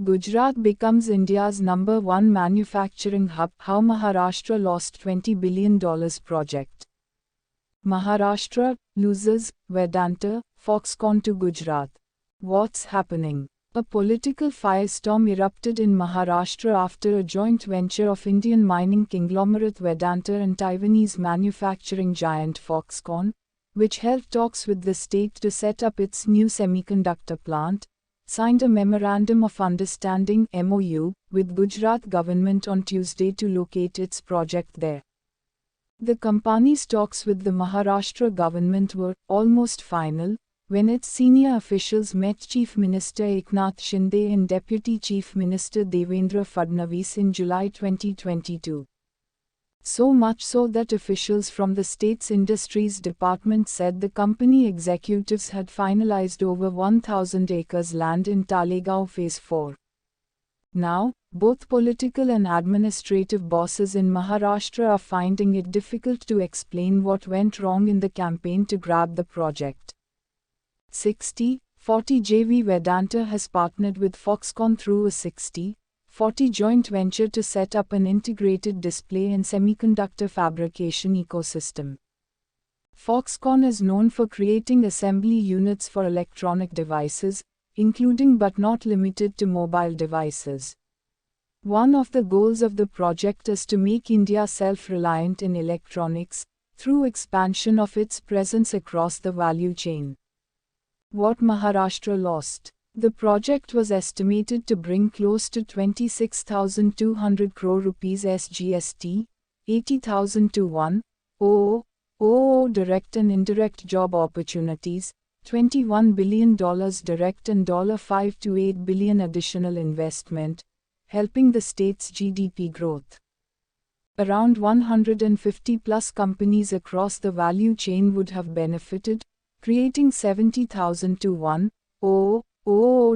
Gujarat becomes India's #1 manufacturing hub. How Maharashtra lost $20 billion project. Maharashtra loses Vedanta, Foxconn to Gujarat. What's happening? A political firestorm erupted in Maharashtra after a joint venture of Indian mining conglomerate Vedanta and Taiwanese manufacturing giant Foxconn, which held talks with the state to set up its new semiconductor plant, signed a Memorandum of Understanding (MOU) with Gujarat government on Tuesday to locate its project there. The company's talks with the Maharashtra government were almost final when its senior officials met Chief Minister Eknath Shinde and Deputy Chief Minister Devendra Fadnavis in July 2022. So much so that officials from the state's Industries Department said the company executives had finalized over 1,000 acres land in Talegaon Phase 4. Now, both political and administrative bosses in Maharashtra are finding it difficult to explain what went wrong in the campaign to grab the project. 60/40 JV Vedanta has partnered with Foxconn through a 60/40 joint venture to set up an integrated display and semiconductor fabrication ecosystem. Foxconn is known for creating assembly units for electronic devices, including but not limited to mobile devices. One of the goals of the project is to make India self-reliant in electronics, through expansion of its presence across the value chain. What Maharashtra lost. The project was estimated to bring close to 26,200 crore rupees SGST, 80,000 to 1,000 direct and indirect job opportunities, $21 billion direct and $5 to $8 billion additional investment, helping the state's GDP growth. Around 150 plus companies across the value chain would have benefited, creating 70,000 to 1,000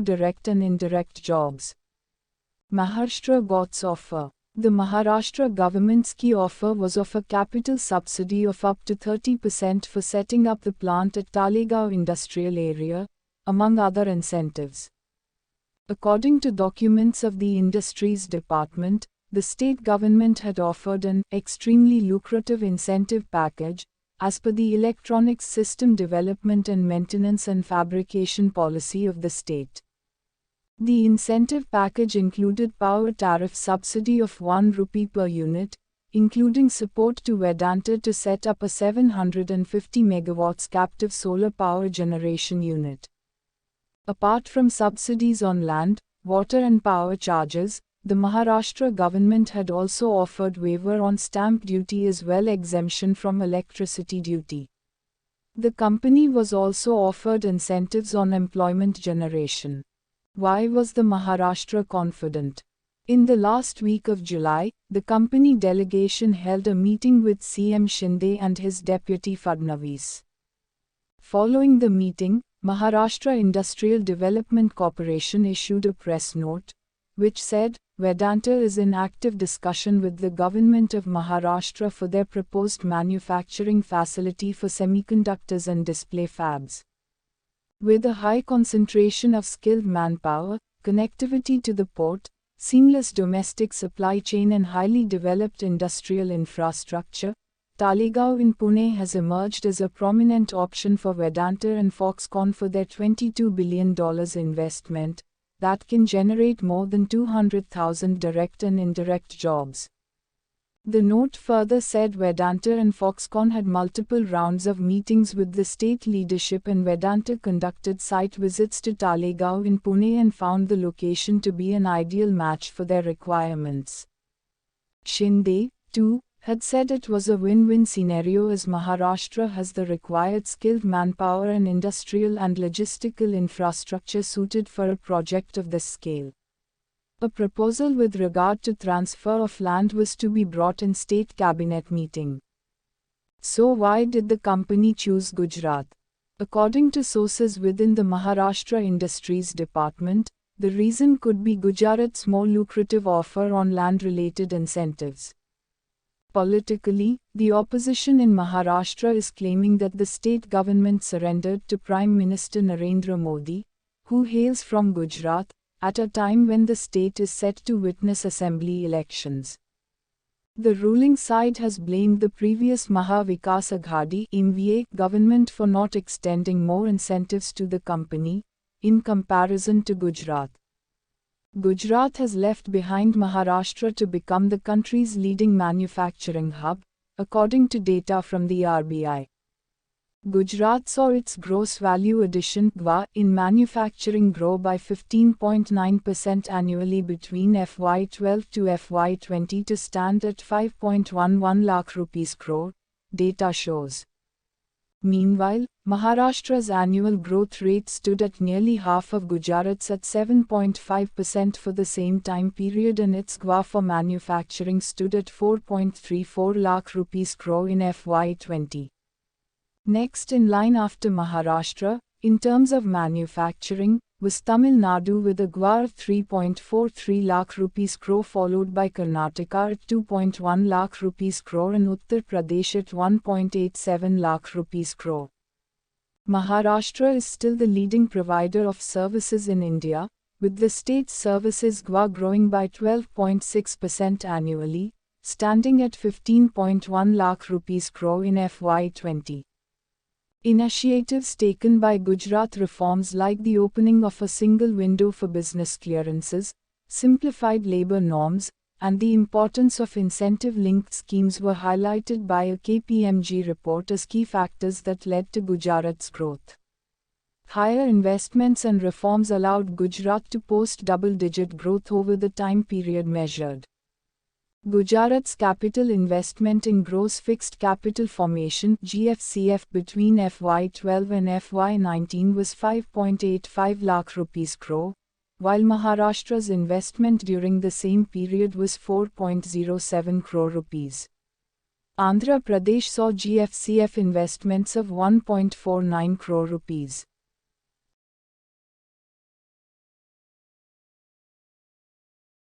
direct and indirect jobs. Maharashtra got's offer. The Maharashtra government's key offer was of a capital subsidy of up to 30% for setting up the plant at Talegaon Industrial Area, among other incentives. According to documents of the Industries Department, the state government had offered an extremely lucrative incentive package, as per the Electronics System Development and Maintenance and Fabrication Policy of the state. The incentive package included power tariff subsidy of 1 rupee per unit, including support to Vedanta to set up a 750 megawatts captive solar power generation unit. Apart from subsidies on land, water and power charges, the Maharashtra government had also offered waiver on stamp duty as well exemption from electricity duty. The company was also offered incentives on employment generation. Why was the Maharashtra confident? In the last week of July, the company delegation held a meeting with CM Shinde and his deputy Fadnavis. Following the meeting, Maharashtra Industrial Development Corporation issued a press note, which said, Vedanta is in active discussion with the government of Maharashtra for their proposed manufacturing facility for semiconductors and display fabs. With a high concentration of skilled manpower, connectivity to the port, seamless domestic supply chain and highly developed industrial infrastructure, Talegaon in Pune has emerged as a prominent option for Vedanta and Foxconn for their $22 billion investment that can generate more than 200,000 direct and indirect jobs. The note further said Vedanta and Foxconn had multiple rounds of meetings with the state leadership and Vedanta conducted site visits to Talegaon in Pune and found the location to be an ideal match for their requirements. Shinde, too, had said it was a win-win scenario as Maharashtra has the required skilled manpower and industrial and logistical infrastructure suited for a project of this scale. A proposal with regard to transfer of land was to be brought in state cabinet meeting. So why did the company choose Gujarat? According to sources within the Maharashtra Industries Department, the reason could be Gujarat's more lucrative offer on land-related incentives. Politically, the opposition in Maharashtra is claiming that the state government surrendered to Prime Minister Narendra Modi, who hails from Gujarat, at a time when the state is set to witness assembly elections. The ruling side has blamed the previous Maha Vikas Aghadi (MVA) government for not extending more incentives to the company, in comparison to Gujarat. Gujarat has left behind Maharashtra to become the country's leading manufacturing hub, according to data from the RBI. Gujarat saw its gross value addition (GVA) in manufacturing grow by 15.9% annually between FY12 to FY20 to stand at 5.11 lakh rupees crore, data shows. Meanwhile, Maharashtra's annual growth rate stood at nearly half of Gujarat's at 7.5% for the same time period, and its GVA for manufacturing stood at 4.34 lakh rupees crore in FY20. Next in line after Maharashtra, in terms of manufacturing, was Tamil Nadu with a GVA of 3.43 lakh rupees crore, followed by Karnataka at 2.1 lakh rupees crore and Uttar Pradesh at 1.87 lakh rupees crore. Maharashtra is still the leading provider of services in India, with the state's services GVA growing by 12.6% annually, standing at 15.1 lakh rupees crore in FY20. Initiatives taken by Gujarat reforms like the opening of a single window for business clearances, simplified labor norms, and the importance of incentive-linked schemes were highlighted by a KPMG report as key factors that led to Gujarat's growth. Higher investments and reforms allowed Gujarat to post double-digit growth over the time period measured. Gujarat's capital investment in gross fixed capital formation (GFCF) between FY12 and FY19 was 5.85 lakh rupees crore, while Maharashtra's investment during the same period was 4.07 crore rupees. Andhra Pradesh saw GFCF investments of 1.49 crore rupees.